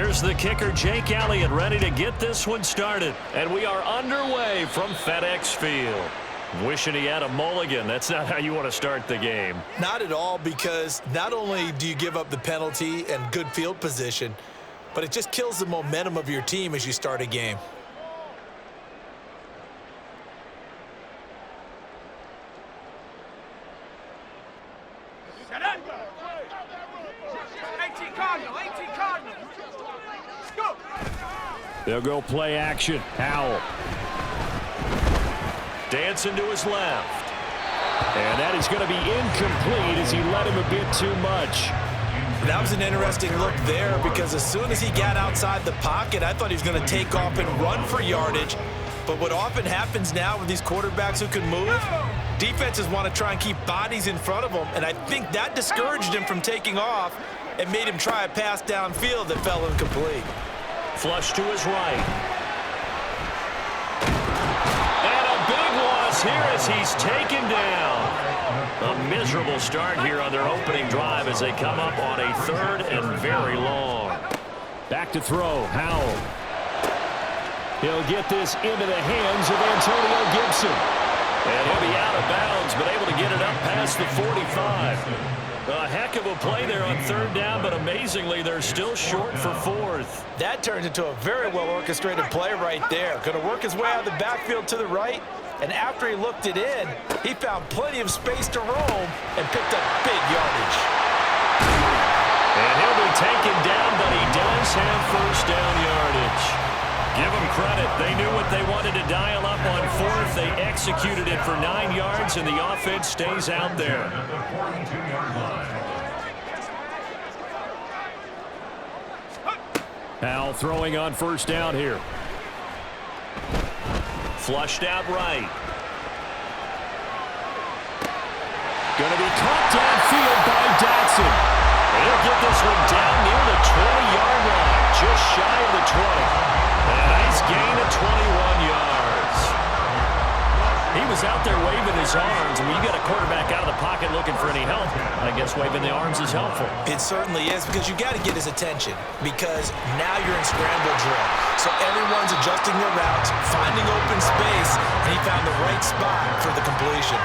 Here's the kicker, Jake Elliott, ready to get this one started. And we are underway from FedEx Field. Wishing he had a mulligan. That's not how you want to start the game. Not at all, because not only do you give up the penalty and good field position, but it just kills the momentum of your team as you start a game. They'll go play action. Howell. Dancing to his left. And that is going to be incomplete as he let him a bit too much. That was an interesting look there, because as soon as he got outside the pocket, I thought he was going to take off and run for yardage. But what often happens now with these quarterbacks who can move, defenses want to try and keep bodies in front of them, and I think that discouraged him from taking off and made him try a pass downfield that fell incomplete. Flush to his right. And a big loss here as he's taken down. A miserable start here on their opening drive as they come up on a 3rd and very long. Back to throw, Howell. He'll get this into the hands of Antonio Gibson. And he'll be out of bounds, but able to get it up past the 45. A heck of a play there on 3rd down, but amazingly, they're still short for 4th. That turns into a very well-orchestrated play right there. Going to work his way out of the backfield to the right, and after he looked it in, he found plenty of space to roam and picked up big yardage. And he'll be taken down, but he does have 1st down yardage. Give them credit. They knew what they wanted to dial up on 4th. They executed it for 9 yards, and the offense stays out there. Howell throwing on 1st down here. Flushed out right. Going to be caught downfield by Dotson. He'll get this one down near the 20-yard line, just shy of the 20. A nice gain of 21 yards. He was out there waving his arms, and when you got a quarterback out of the pocket looking for any help, I guess waving the arms is helpful. It certainly is, because you got to get his attention, because now you're in scramble drill. So everyone's adjusting their routes, finding open space, and he found the right spot for the completion.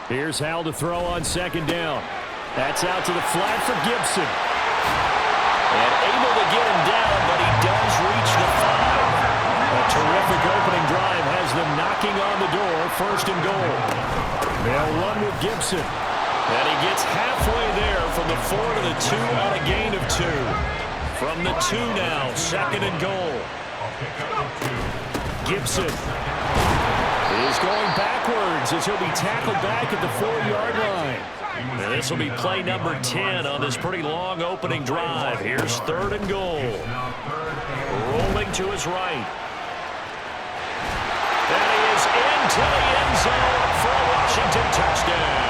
Here's Howell to throw on 2nd down. That's out to the flat for Gibson. And able to get him down, but he does reach the 5. A terrific opening drive has them knocking on the door, 1st and goal. They'll run with Gibson. And he gets halfway there from the 4 to the 2 on a gain of 2. From the 2 now, 2nd and goal. Gibson is going backwards as he'll be tackled back at the 4-yard line. And this will be play number 10 on this pretty long opening drive. Here's 3rd and goal. Rolling to his right. And he is into the end zone for a Washington touchdown.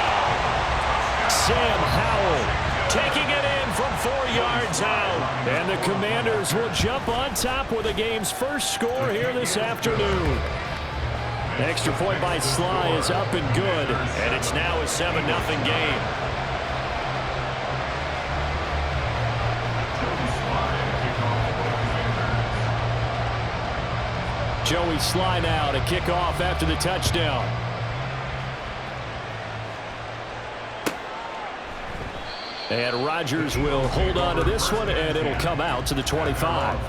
Sam Howell taking it in from 4 yards out. And the Commanders will jump on top with the game's first score here this afternoon. Extra point by Sly is up and good, and it's now a 7-0 game. Joey Sly now to kick off after the touchdown. And Rodgers will hold on to this one, and it'll come out to the 25.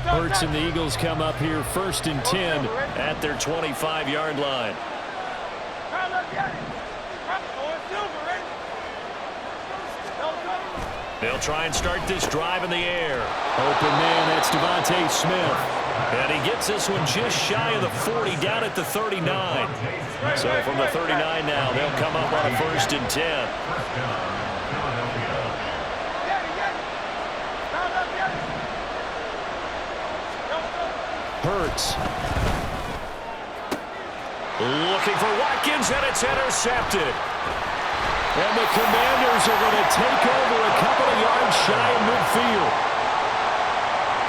Hurts and the Eagles come up here 1st and 10 at their 25-yard line. They'll try and start this drive in the air. Open man, that's Devontae Smith. And he gets this one just shy of the 40, down at the 39. So from the 39 now, they'll come up on a 1st and 10. Hurts. Looking for Watkins, and it's intercepted. And the Commanders are going to take over a couple of yards shy of midfield.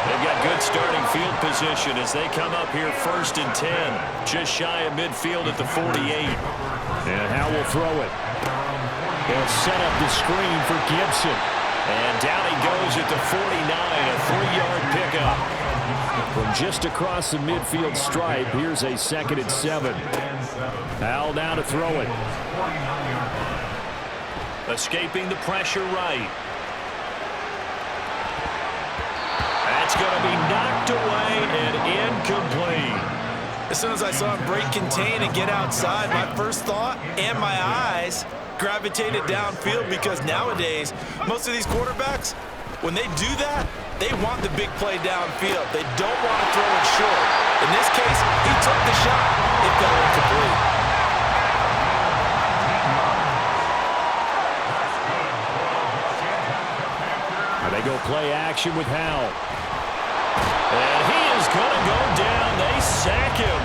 They've got good starting field position as they come up here 1st and 10. Just shy of midfield at the 48. And Howe will throw it. They'll set up the screen for Gibson. And down he goes at the 49, a 3-yard pickup. From just across the midfield stripe, here's a 2nd and 7. Howe now to throw it. Escaping the pressure right. That's going to be knocked away and incomplete. As soon as I saw him break contain and get outside, my first thought and my eyes gravitated downfield, because nowadays, most of these quarterbacks, when they do that, they want the big play downfield. They don't want to throw it short. In this case, he took the shot. It fell incomplete. They go play action with Howe. And he is going to go down. They sack him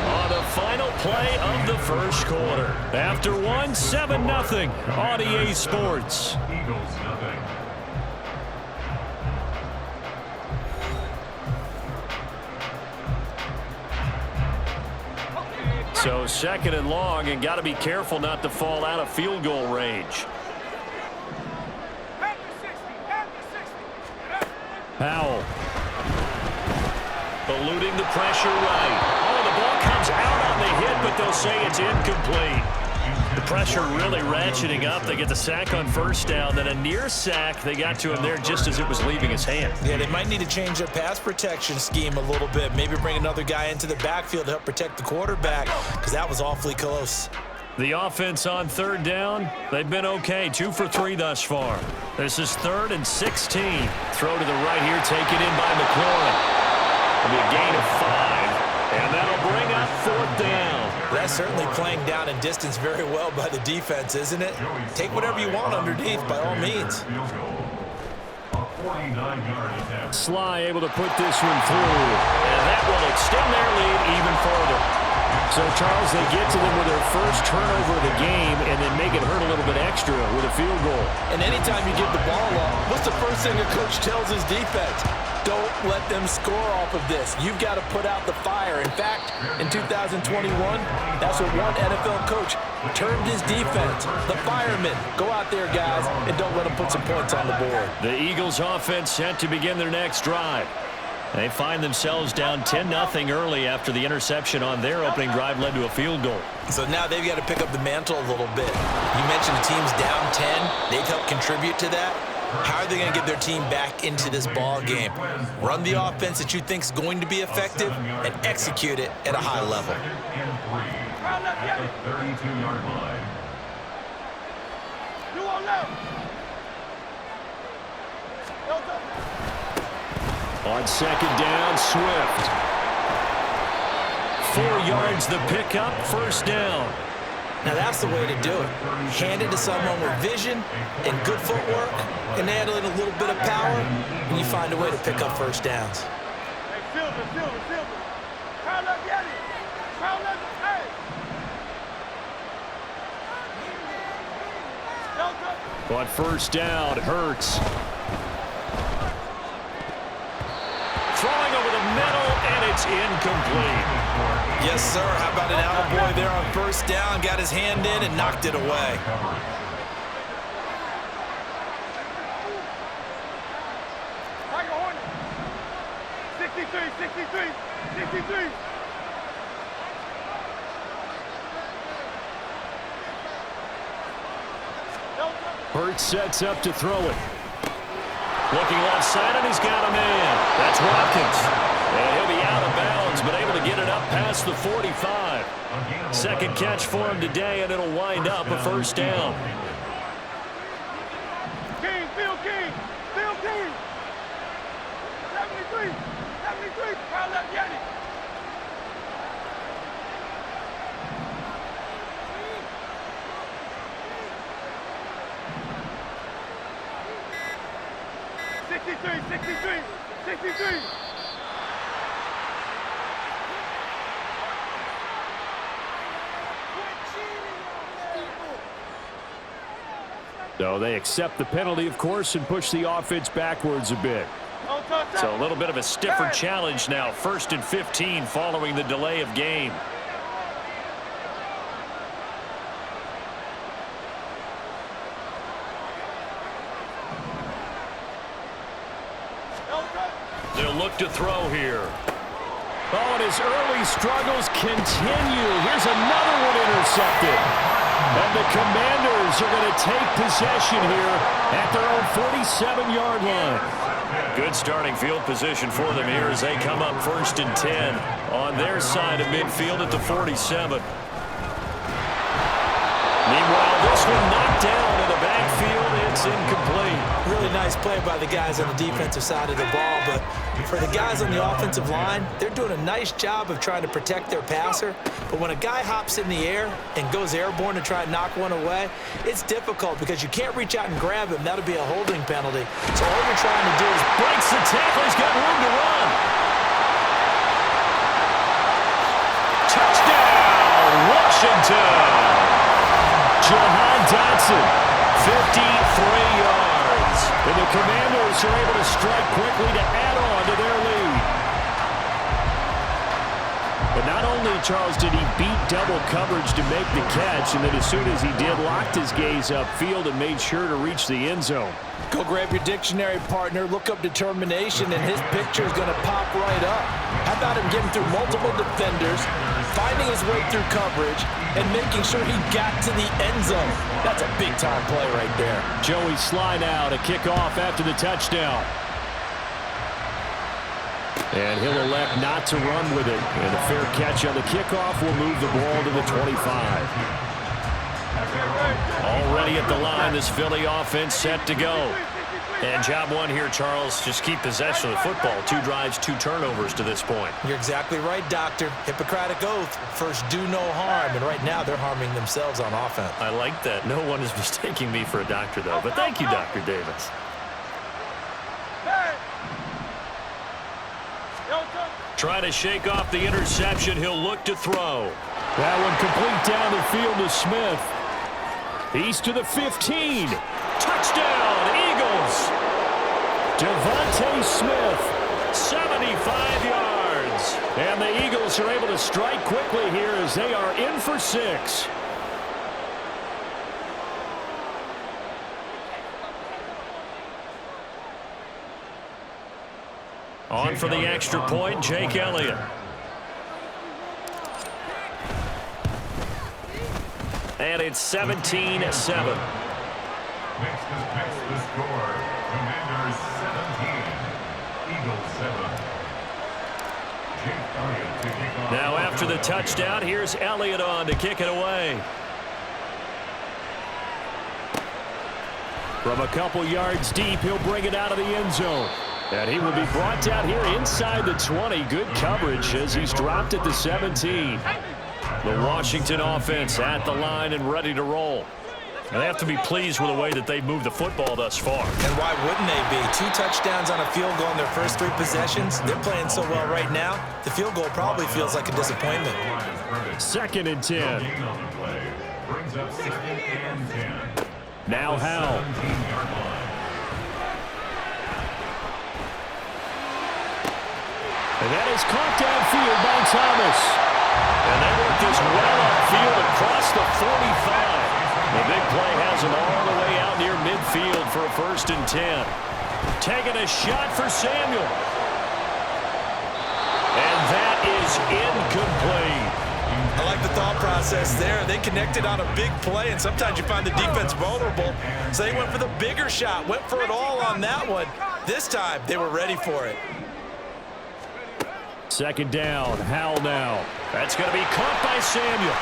on the final play of the first quarter. After 7-0 on EA Sports. So 2nd and long, and got to be careful not to fall out of field goal range. Powell. Eluding the pressure right. Oh, the ball comes out on the hit, but they'll say it's incomplete. The pressure really ratcheting up. They get the sack on 1st down, then a near sack. They got to him there just as it was leaving his hand. Yeah, they might need to change their pass protection scheme a little bit. Maybe bring another guy into the backfield to help protect the quarterback, because that was awfully close. The offense on 3rd down, they've been okay. 2 for 3 thus far. This is 3rd and 16. Throw to the right here, taken in by McLaurin. It'll be a gain of 5, and that'll bring up 4th down. That's certainly playing down and distance very well by the defense, isn't it? Take whatever you want underneath, by all means. Sly able to put this one through. And that will extend their lead even further. So, Charles, they get to them with their first turnover of the game and then make it hurt a little bit extra with a field goal. And anytime you give the ball up, what's the first thing a coach tells his defense? Don't let them score off of this. You've got to put out the fire. In fact, in 2021, that's what one NFL coach termed his defense. The firemen. Go out there, guys, and don't let them put some points on the board. The Eagles offense set to begin their next drive. They find themselves down 10-0 early after the interception on their opening drive led to a field goal. So now they've got to pick up the mantle a little bit. You mentioned the team's down 10. They've helped contribute to that. How are they going to get their team back into this ball game? Run the offense that you think is going to be effective and execute it at a high level. 32-yard line. On 2nd down, Swift. 4 yards the pickup, 1st down. Now that's the way to do it. Hand it to someone with vision and good footwork, and add in a little bit of power, and you find a way to pick up 1st downs. On 1st down, Hurts. Throwing over the middle, and it's incomplete. Yes, sir. How about an attaboy there on 1st down? Got his hand in and knocked it away. Hurts sets up to throw it. Looking left side, and he's got a man. That's Watkins. And he'll be out of bounds, but able to get it up past the 45. 2nd catch for him today, and it'll wind up a 1st down. King, Phil King, Phil King. 73, foul left Yanni. So they accept the penalty, of course, and push the offense backwards a bit. So a little bit of a stiffer challenge now. 1st and 15 following the delay of game. They'll look to throw here. Oh, and his early struggles continue. Here's another one intercepted. And the Commanders are going to take possession here at their own 47-yard line. Good starting field position for them here as they come up 1st and 10 on their side of midfield at the 47. Meanwhile, this one knocked down in the backfield. It's incomplete. Really nice play by the guys on the defensive side of the ball, but for the guys on the offensive line, they're doing a nice job of trying to protect their passer. But when a guy hops in the air and goes airborne to try and knock one away, it's difficult because you can't reach out and grab him. That'll be a holding penalty. So all you're trying to do is breaks the tackle. He's got room to run. Touchdown, Washington. Jahan Dotson, 53 yards. And the Commanders are able to strike quickly to add on to their lead. But not only, Charles, did he beat double coverage to make the catch, and then as soon as he did, locked his gaze upfield and made sure to reach the end zone. Go grab your dictionary, partner. Look up determination, and his picture is going to pop right up. How about him getting through multiple defenders, finding his way through coverage, and making sure he got to the end zone? That's a big-time play right there. Joey Sly now to kick off after the touchdown. And he'll elect not to run with it. And a fair catch on the kickoff will move the ball to the 25. Already at the line, this Philly offense set to go. And job one here, Charles, just keep possession of the football. 2 drives, 2 turnovers to this point. You're exactly right, Doctor. Hippocratic oath. First, do no harm. And right now, they're harming themselves on offense. I like that. No one is mistaking me for a doctor, though. But thank you, Dr. Davis. Trying to shake off the interception. He'll look to throw. That one complete down the field to Smith. He's to the 15. Touchdown, Eagles. Devontae Smith, 75 yards. And the Eagles are able to strike quickly here as they are in for 6. On for the extra point, Jake Elliott. And it's 17-7. Next the score. Commanders 17, Eagles 7. Jake Elliott to kick off. Now after the touchdown, here's Elliott on to kick it away. From a couple yards deep, he'll bring it out of the end zone. And he will be brought down here inside the 20. Good coverage as he's dropped at the 17. The Washington offense at the line and ready to roll. And they have to be pleased with the way that they've moved the football thus far. And why wouldn't they be? 2 touchdowns on a field goal in their first 3 possessions. They're playing so well right now, the field goal probably feels like a disappointment. 2nd and 10. Brings up 2nd and 10. Now Howell. And that is caught downfield by Thomas. And they work this well upfield across the 45. The big play has him all the way out near midfield for a 1st and 10. Taking a shot for Samuel. And that is incomplete. I like the thought process there. They connected on a big play, and sometimes you find the defense vulnerable. So they went for the bigger shot, went for it all on that one. This time, they were ready for it. 2nd down, Howell now. That's going to be caught by Samuel.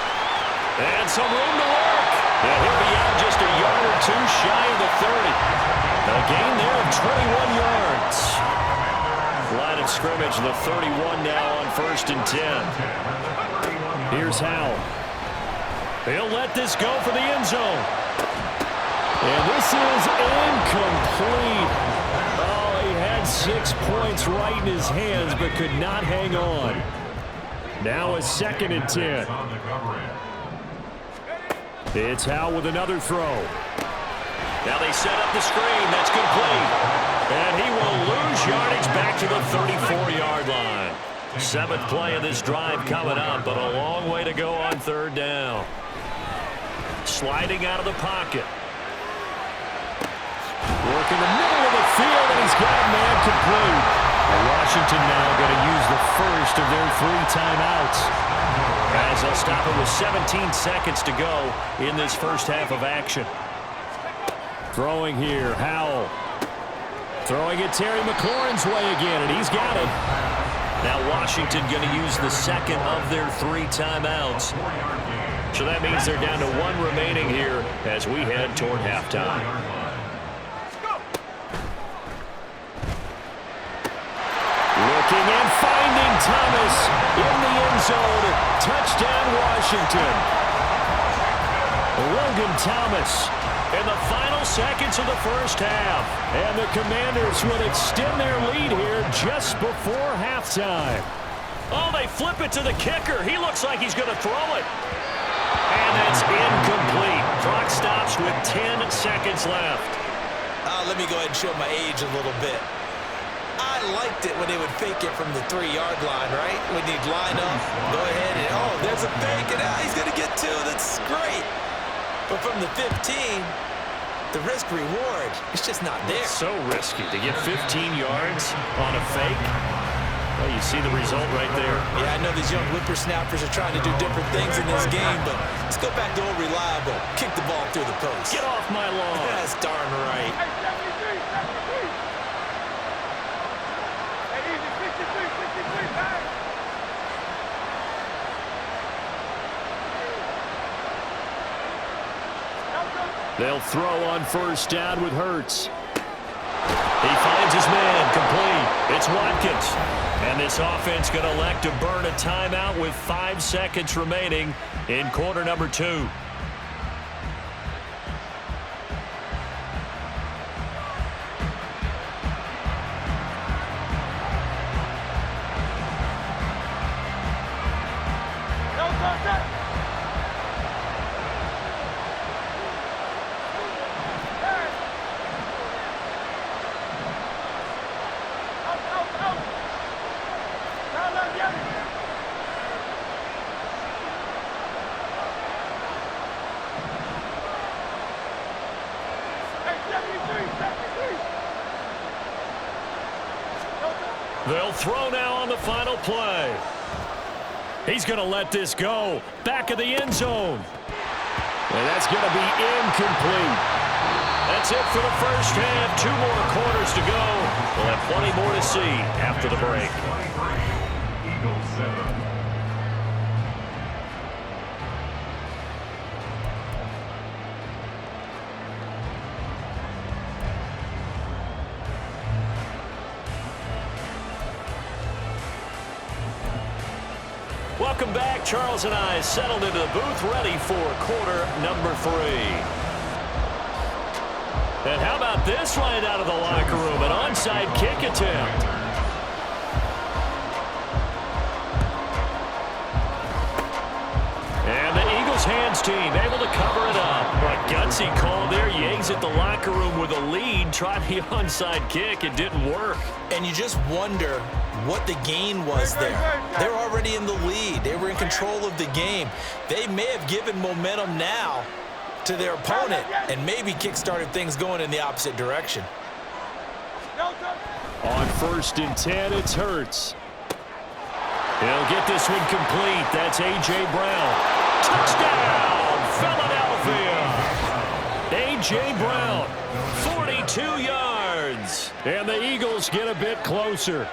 And some room to work. And he'll be out just a yard or 2 shy of the 30. A gain there of 21 yards. Line of scrimmage, the 31 now on 1st and 10. Here's Howell. He'll let this go for the end zone. And this is incomplete. Oh, he had 6 points right in his hands, but could not hang on. Now a 2nd and 10. It's Howell with another throw. Now they set up the screen. That's complete. And he will lose yardage back to the 34-yard line. 7th play of this drive coming up, but a long way to go on 3rd down. Sliding out of the pocket. Working the middle of the field, and he's got a man complete. And Washington now going to use the first of their 3 timeouts. As they'll stop it with 17 seconds to go in this first half of action. Throwing here, Howell. Throwing it Terry McLaurin's way again, and he's got it. Now Washington going to use the second of their 3 timeouts. So that means they're down to 1 remaining here as we head toward halftime. Looking and finding Thomas in the end zone. Touchdown, Washington. Logan Thomas in the final seconds of the first half. And the Commanders will extend their lead here just before halftime. Oh, they flip it to the kicker. He looks like he's going to throw it. And that's incomplete. Clock stops with 10 seconds left. Let me go ahead and show my age a little bit. I liked it when they would fake it from the 3-yard line, right? When you'd line up, go ahead and, oh, there's a fake, and he's going to get 2. That's great. But from the 15, the risk-reward, it's just not there. It's so risky to get 15 yards on a fake. Well, you see the result right there. Yeah, I know these young whippersnappers are trying to do different things in this game, but let's go back to old reliable. Kick the ball through the post. Get off my lawn. That's darn right. They'll throw on first down with Hurts. He finds his man, complete. It's Watkins. And this offense going to elect to burn a timeout with 5 seconds remaining in quarter number 2. They'll throw now on the final play. He's going to let this go. Back of the end zone. And that's going to be incomplete. That's it for the first half. 2 more quarters to go. We'll have plenty more to see after the break. Eagles 7. Welcome back. Charles and I settled into the booth, ready for quarter number 3. And how about this right out of the locker room? An onside kick attempt. And the Eagles hands team able to cover it up. A gutsy call there. You exit the locker room with a lead. Try the onside kick. It didn't work. And you just wonder what the gain was there. They're already in the lead. They were in control of the game. They may have given momentum now to their opponent and maybe kick-started things going in the opposite direction. On 1st and 10, it's Hurts. He'll get this one complete. That's A.J. Brown. Touchdown, Philadelphia. A.J. Brown, 42 yards. And the Eagles get a bit closer.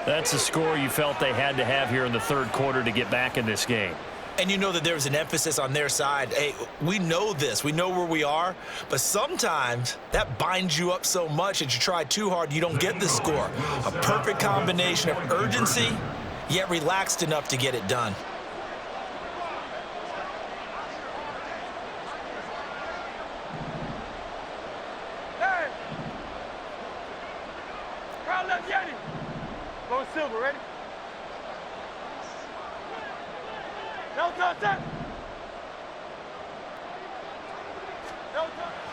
That's a score you felt they had to have here in the 3rd quarter to get back in this game. And you know that there's an emphasis on their side. Hey, we know this. We know where we are. But sometimes that binds you up so much that you try too hard, you don't get the score. A perfect combination of urgency, yet relaxed enough to get it done. Silver, ready?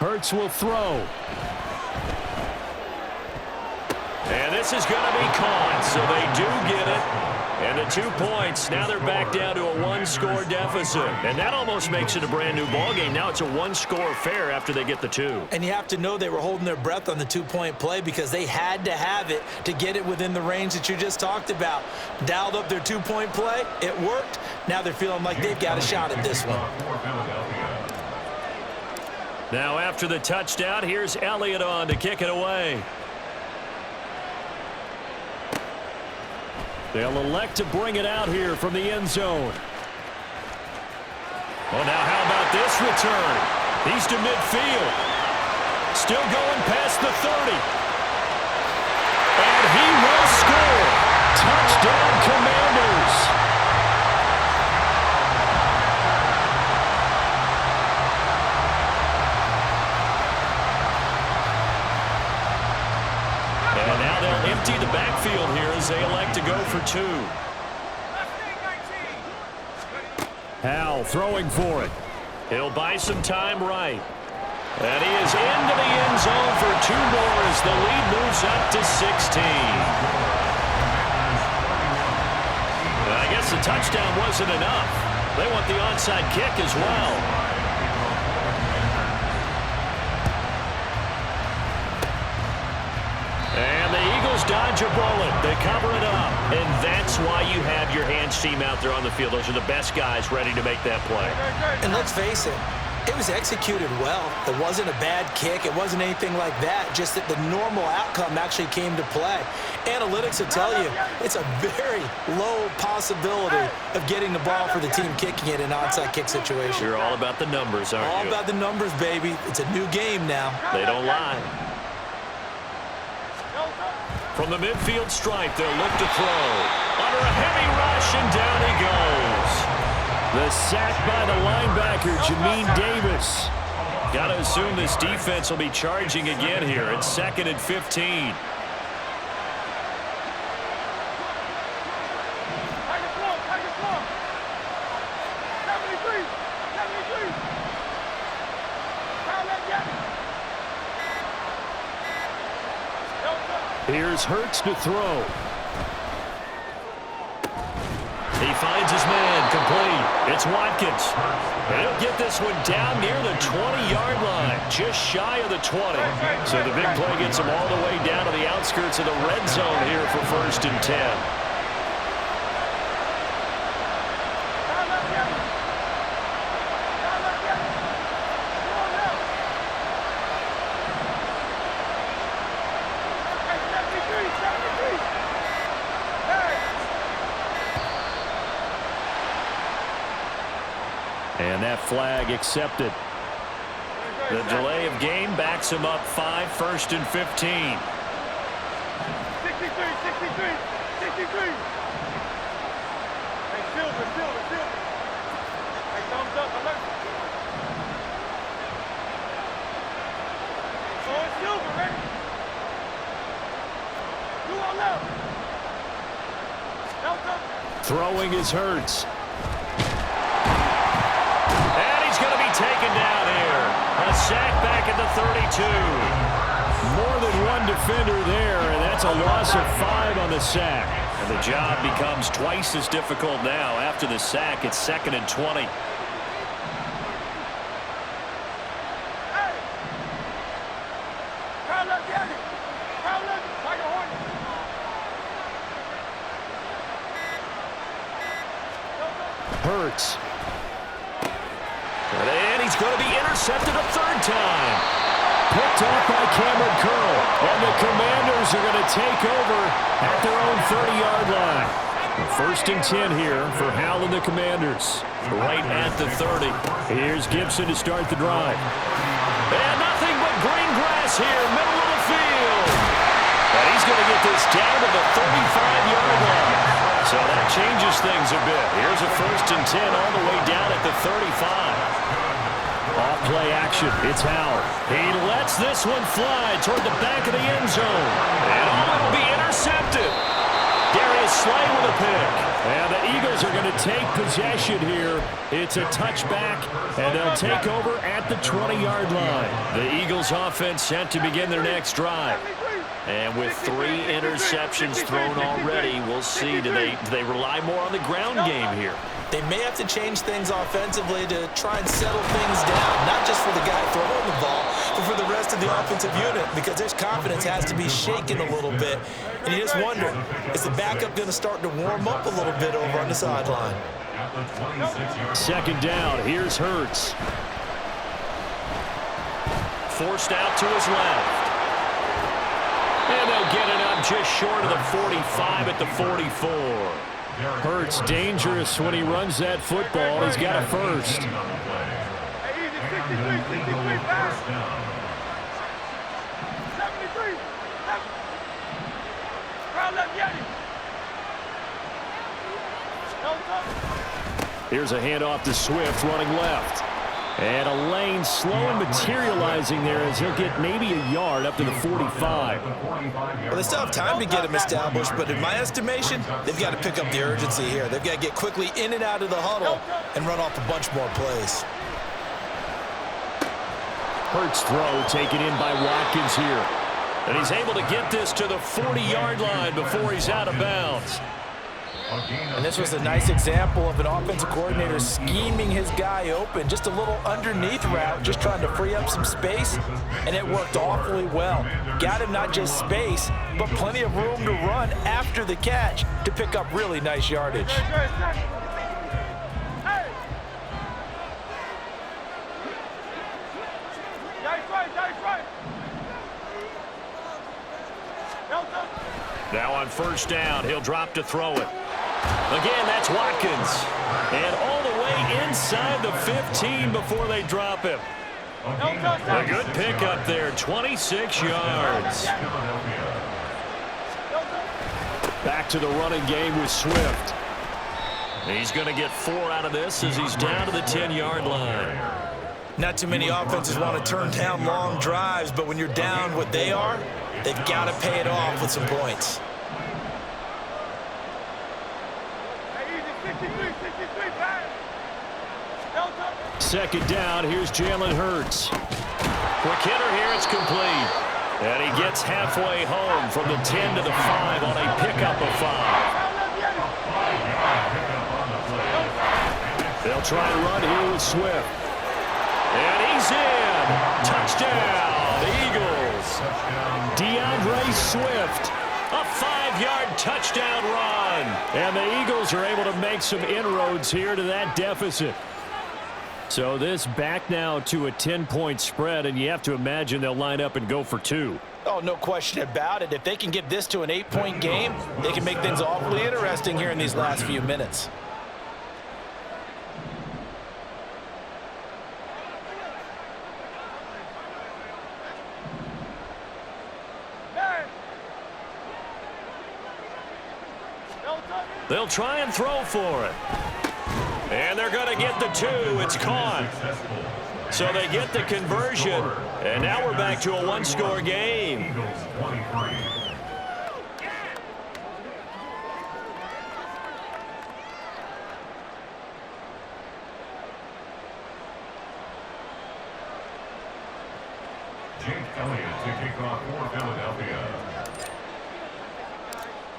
Hurts will throw. And this is going to be caught, so they do get it. And the 2 points, now they're back down to a one-score deficit. And that almost makes it a brand-new ballgame. Now it's a one-score affair after they get the 2. And you have to know they were holding their breath on the 2-point play because they had to have it to get it within the range that you just talked about. Dialed up their 2-point play. It worked. Now they're feeling like they've got a shot at this one. Now after the touchdown, here's Elliott on to kick it away. They'll elect to bring it out here from the end zone. Well, now how about this return? He's to midfield. Still going past the 30. And he will score. Touchdown, Commanders. And now they'll empty the backfield here as they elect to go for 2. Hal throwing for it. He'll buy some time right. And he is into the end zone for 2 more as the lead moves up to 16. And I guess the touchdown wasn't enough. They want the onside kick as well. And the Eagles dodge a bullet. They cover it up. And that's why you have your hands team out there on the field. Those are the best guys ready to make that play. And let's face it, it was executed well. It wasn't a bad kick. It wasn't anything like that. Just that the normal outcome actually came to play. Analytics will tell you it's a very low possibility of getting the ball for the team kicking it in an onside kick situation. You're all about the numbers, aren't you? All about the numbers, baby. It's a new game now. They don't lie. From the midfield stripe, they'll look to throw. Under a heavy rush, and down he goes. The sack by the linebacker, Jamin Davis. Got to assume this defense will be charging again here. It's 2nd and 15. Here's Hurts to throw. He finds his man, complete. It's Watkins. And he'll get this one down near the 20-yard line, just shy of the 20. So the big play gets him all the way down to the outskirts of the red zone here for 1st and 10. And that flag accepted. The delay of game backs him up 5, 1st and 15. 63, 63. Hey, Silver. Hey, thumbs up, alert. Oh, it's Silver, ready? Do all out. Delta. Throwing is Hurts. And he's going to be taken down here. A sack back at the 32. More than one defender there, and that's a loss of 5 on the sack. And the job becomes twice as difficult now. After the sack, it's 2nd and 20. Hurts. And he's going to be intercepted a 3rd time. Picked off by Cameron Curl. And the Commanders are going to take over at their own 30-yard line. 1st and 10 here for Hal and the Commanders. Right at the 30. Here's Gibson to start the drive. And nothing but green grass here, middle of the field. And he's going to get this down to the 35-yard line. So that changes things a bit. Here's a 1st and 10 all the way down at the 35. Off-play action. It's Hal. He lets this one fly toward the back of the end zone. And it'll be intercepted. Darius Slay with a pick. And the Eagles Eagles are going to take possession here. It's a touchback, and they'll take over at the 20-yard line. The Eagles offense set to begin their next drive. And with 3 interceptions thrown already, we'll see, do they rely more on the ground game here? They may have to change things offensively to try and settle things down, not just for the guy throwing the ball, but for the rest of the offensive unit, because their confidence has to be shaken a little bit. And you just wonder, is the backup going to start to warm up a little bit over on the sideline? Second down, here's Hurts. Forced out to his left. And they'll get it up just short of the 45 at the 44. Hurts dangerous when he runs that football. He's got a first. Hey, easy, 63, 63, pass. 73, 7. Crowd left, Yeti. Here's a handoff to Swift running left. And a lane slow and materializing there as he'll get maybe a yard up to the 45. Well, they still have time to get him established, but in my estimation, they've got to pick up the urgency here. They've got to get quickly in and out of the huddle and run off a bunch more plays. Hurts throw taken in by Watkins here. And he's able to get this to the 40-yard line before he's out of bounds. And this was a nice example of an offensive coordinator scheming his guy open. Just a little underneath route, just trying to free up some space, and it worked awfully well. Got him not just space, but plenty of room to run after the catch to pick up really nice yardage. Now on first down, he'll drop to throw it. Again, that's Watkins. And all the way inside the 15 before they drop him. A good pickup there, 26 yards. Back to the running game with Swift. He's going to get 4 out of this as he's down to the 10-yard line. Not too many offenses want to turn down long drives, but when you're down what they are, they've got to pay it off with some points. Second down, here's Jalen Hurts. Quick hitter here, it's complete. And he gets halfway home from the 10 to the 5 on a pickup of 5. They'll try and run here with Swift. And he's in. Touchdown, Eagles. DeAndre Swift. A 5-yard touchdown run. And the Eagles are able to make some inroads here to that deficit. So this back now to a 10-point spread, and you have to imagine they'll line up and go for 2. Oh, no question about it. If they can get this to an 8-point game, they can make things awfully interesting here in these last few minutes. They'll try and throw for it. And they're going to get the 2. It's caught. So they get the conversion. And now we're back to a 1-score game. Jake Elliott to kick off for Philadelphia.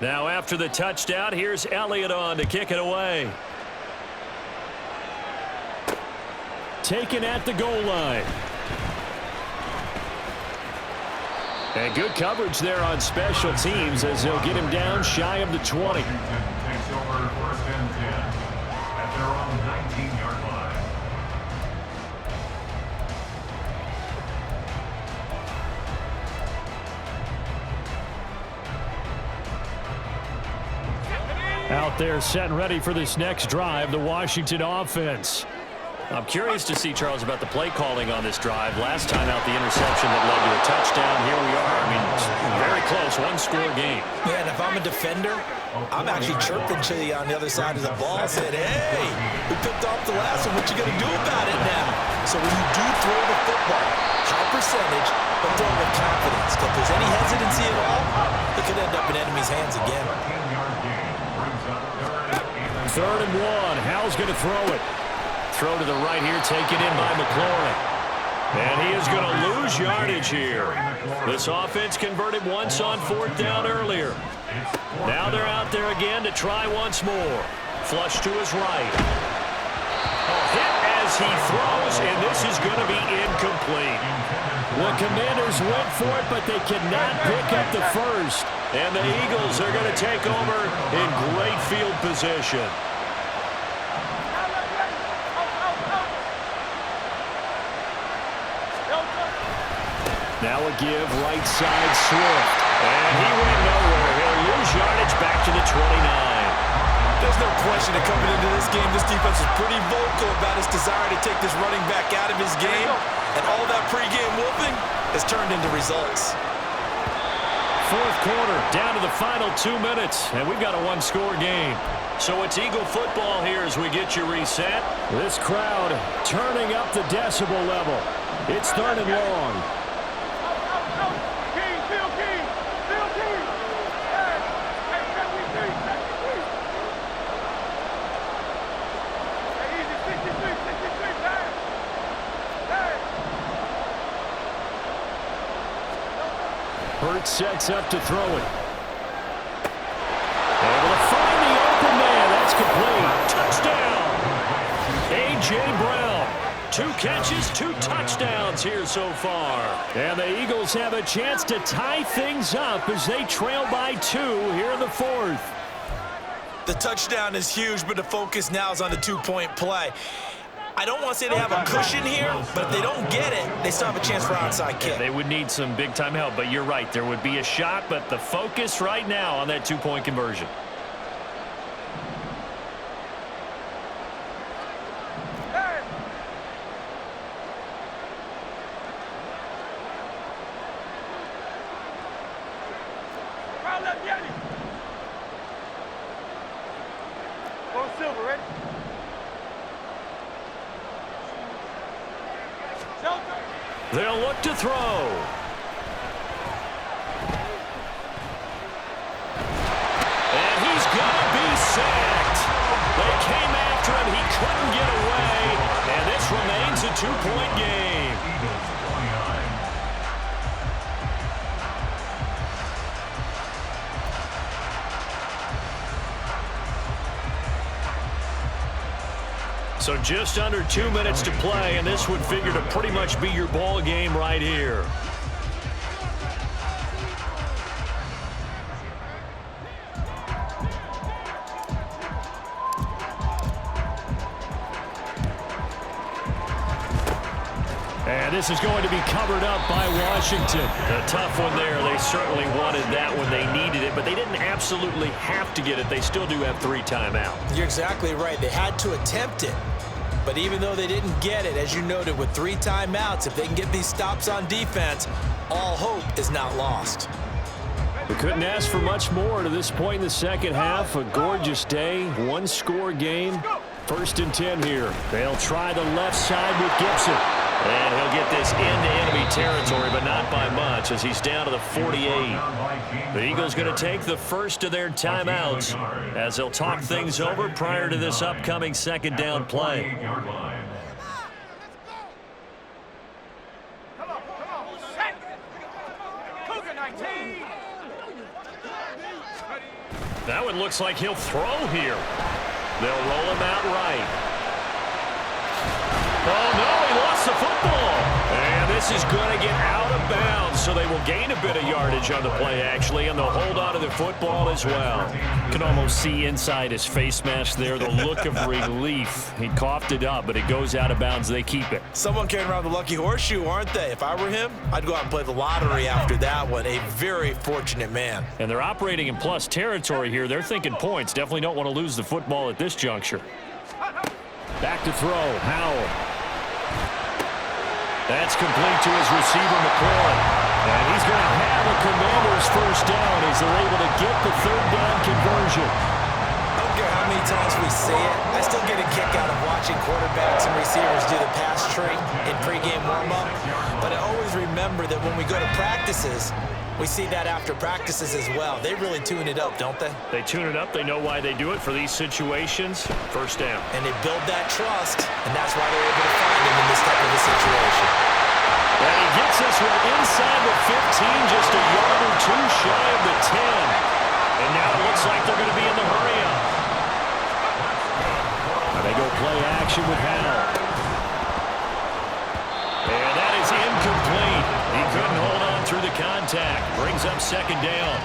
Now after the touchdown, here's Elliott on to kick it away. Taken at the goal line. And good coverage there on special teams as they'll get him down shy of the 20. Takes over first and 10 at their own 19-yard line. Out there set and ready for this next drive, the Washington offense. I'm curious to see, Charles, about the play calling on this drive. Last time out, the interception that led to a touchdown. Here we are. I mean, very close, 1-score game. Yeah, and if I'm a defender, I'm actually chirping to you on the other side of the ball, saying, hey, we picked off the last one. What you going to do about it now? So when you do throw the football, high percentage, but throw with confidence. If there's any hesitancy at all, it could end up in enemy's hands again. 3rd and 1. Howell's going to throw it. Throw to the right here, taken in by McLaurin. And he is going to lose yardage here. This offense converted once on 4th down earlier. Now they're out there again to try once more. Flush to his right. Hit as he throws, and this is going to be incomplete. The Commanders went for it, but they cannot pick up the first. And the Eagles are going to take over in great field position. Now a give, right side, Swift. And he went nowhere. He'll lose yardage back to the 29. There's no question that coming into this game, this defense was pretty vocal about its desire to take this running back out of his game. And all that pregame whooping has turned into results. 4th quarter, down to the final 2 minutes, and we've got a one-score game. So it's Eagle football here as we get you reset. This crowd turning up the decibel level. It's 3rd and long. Hurts sets up to throw it. Able to find the open man. That's complete. Touchdown! A.J. Brown. 2 catches, 2 touchdowns here so far. And the Eagles have a chance to tie things up as they trail by 2 here in the 4th. The touchdown is huge, but the focus now is on the 2-point play. I don't want to say they have a cushion here, but if they don't get it, they still have a chance for onside kick. They would need some big-time help, but you're right. There would be a shot, but the focus right now on that 2-point conversion. Go Silver, ready? They'll look to throw. And he's going to be sacked. They came after him. He couldn't get away. And this remains a 2-point game. So just under 2 minutes to play, and this would figure to pretty much be your ball game right here. And this is going to be covered up by Washington. A tough one there. They certainly wanted that when they needed it, but they didn't absolutely have to get it. They still do have 3 timeouts. You're exactly right. They had to attempt it. But even though they didn't get it, as you noted, with 3 timeouts, if they can get these stops on defense, all hope is not lost. We couldn't ask for much more to this point in the second half. A gorgeous day, 1-score game. 1st and 10 here. They'll try the left side with Gibson. And he'll get this into enemy territory, but not by much as he's down to the 48. The Eagles going to take the first of their timeouts as they'll talk things over prior to this upcoming 2nd down play. That one looks like he'll throw here. They'll roll him out right. Oh, no, he lost the football. And this is going to get out of bounds, so they will gain a bit of yardage on the play, actually, and they'll hold on to the football as well. You can almost see inside his face mask there the look of relief. He coughed it up, but it goes out of bounds. They keep it. Someone carrying around the lucky horseshoe, aren't they? If I were him, I'd go out and play the lottery after that one. A very fortunate man. And they're operating in plus territory here. They're thinking points. Definitely don't want to lose the football at this juncture. Back to throw, Howell. That's complete to his receiver, McLaurin. And he's going to have a Commanders first down as they're able to get the 3rd down conversion. I don't care how many times we say it, I still get a kick out of watching quarterbacks and receivers do the pass tree in pregame warm-up. But I always remember remember that when we go to practices, we see that after practices as well. They really tune it up, don't they? They tune it up. They know why they do it for these situations. First down. And they build that trust, and that's why they're able to find him in this type of a situation. And he gets this one inside the 15, just a yard or two shy of the 10. And now it looks like they're going to be in the hurry-up. They go play action with Howell. And that is incomplete. He couldn't hold on through the contact. Brings up second down.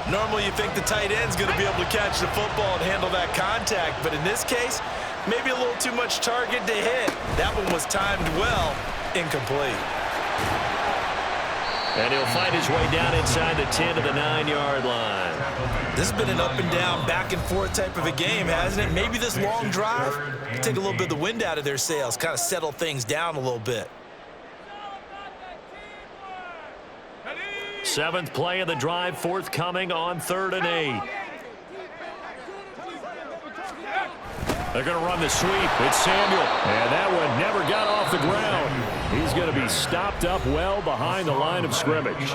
Normally you think the tight end's going to be able to catch the football and handle that contact, but in this case, maybe a little too much target to hit. That one was timed well, incomplete. And he'll find his way down inside the 10 to the 9-yard line. This has been an up and down, back and forth type of a game, hasn't it? Maybe this long drive, take a little bit of the wind out of their sails, kind of settle things down a little bit. 7th play of the drive forthcoming on 3rd and 8. They're going to run the sweep. It's Samuel. And that one never got off the ground. He's going to be stopped up well behind the line of scrimmage.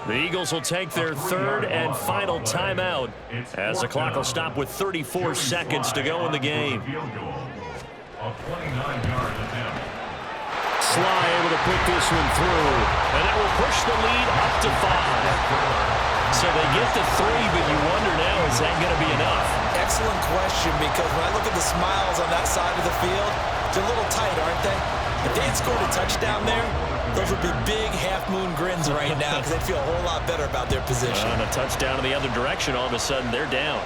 The Eagles will take their 3rd and final timeout as the clock will stop with 34 seconds to go in the game. Sly able to put this one through. And that will push the lead up to 5. So they get to 3, but you wonder now, is that going to be enough? Excellent question, because when I look at the smiles on that side of the field, they're a little tight, aren't they? If they had scored a touchdown there, those would be big half-moon grins right now because they'd feel a whole lot better about their position. On a touchdown in the other direction, all of a sudden they're down.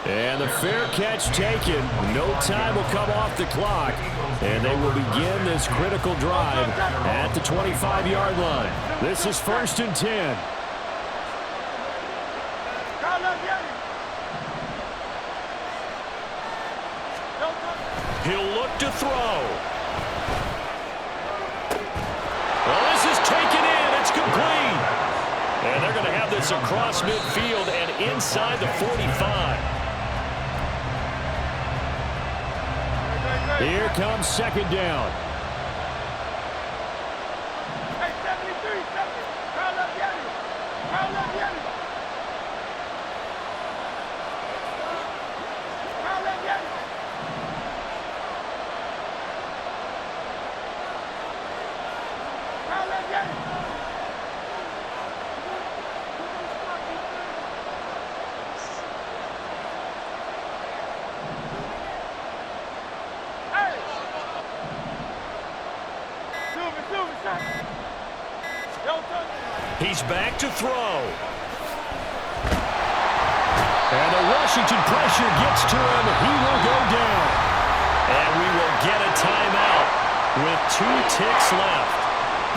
And the fair catch taken. No time will come off the clock. And they will begin this critical drive at the 25-yard line. This is 1st and 10. He'll look to throw. Well, this is taken in. It's complete. And they're going to have this across midfield and inside the 45. Here comes 2nd down. Hey, 73, 70. Call up Yanni. Call up Yanni. Call up Yanni. Call up Yanni. He's back to throw. And the Washington pressure gets to him. He will go down. And we will get a timeout with 2 ticks left.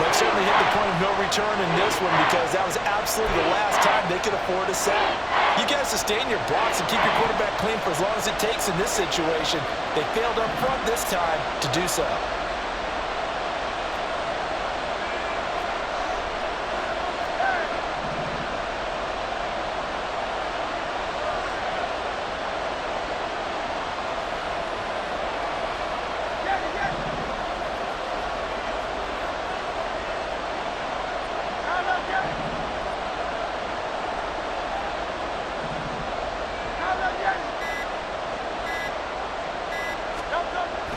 They'll certainly hit the point of no return in this one because that was absolutely the last time they could afford a sack. You got to sustain your blocks and keep your quarterback clean for as long as it takes in this situation. They failed up front this time to do so.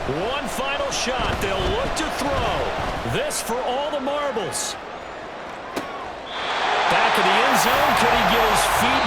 One final shot. They'll look to throw. This for all the marbles. Back of the end zone. Can he get his feet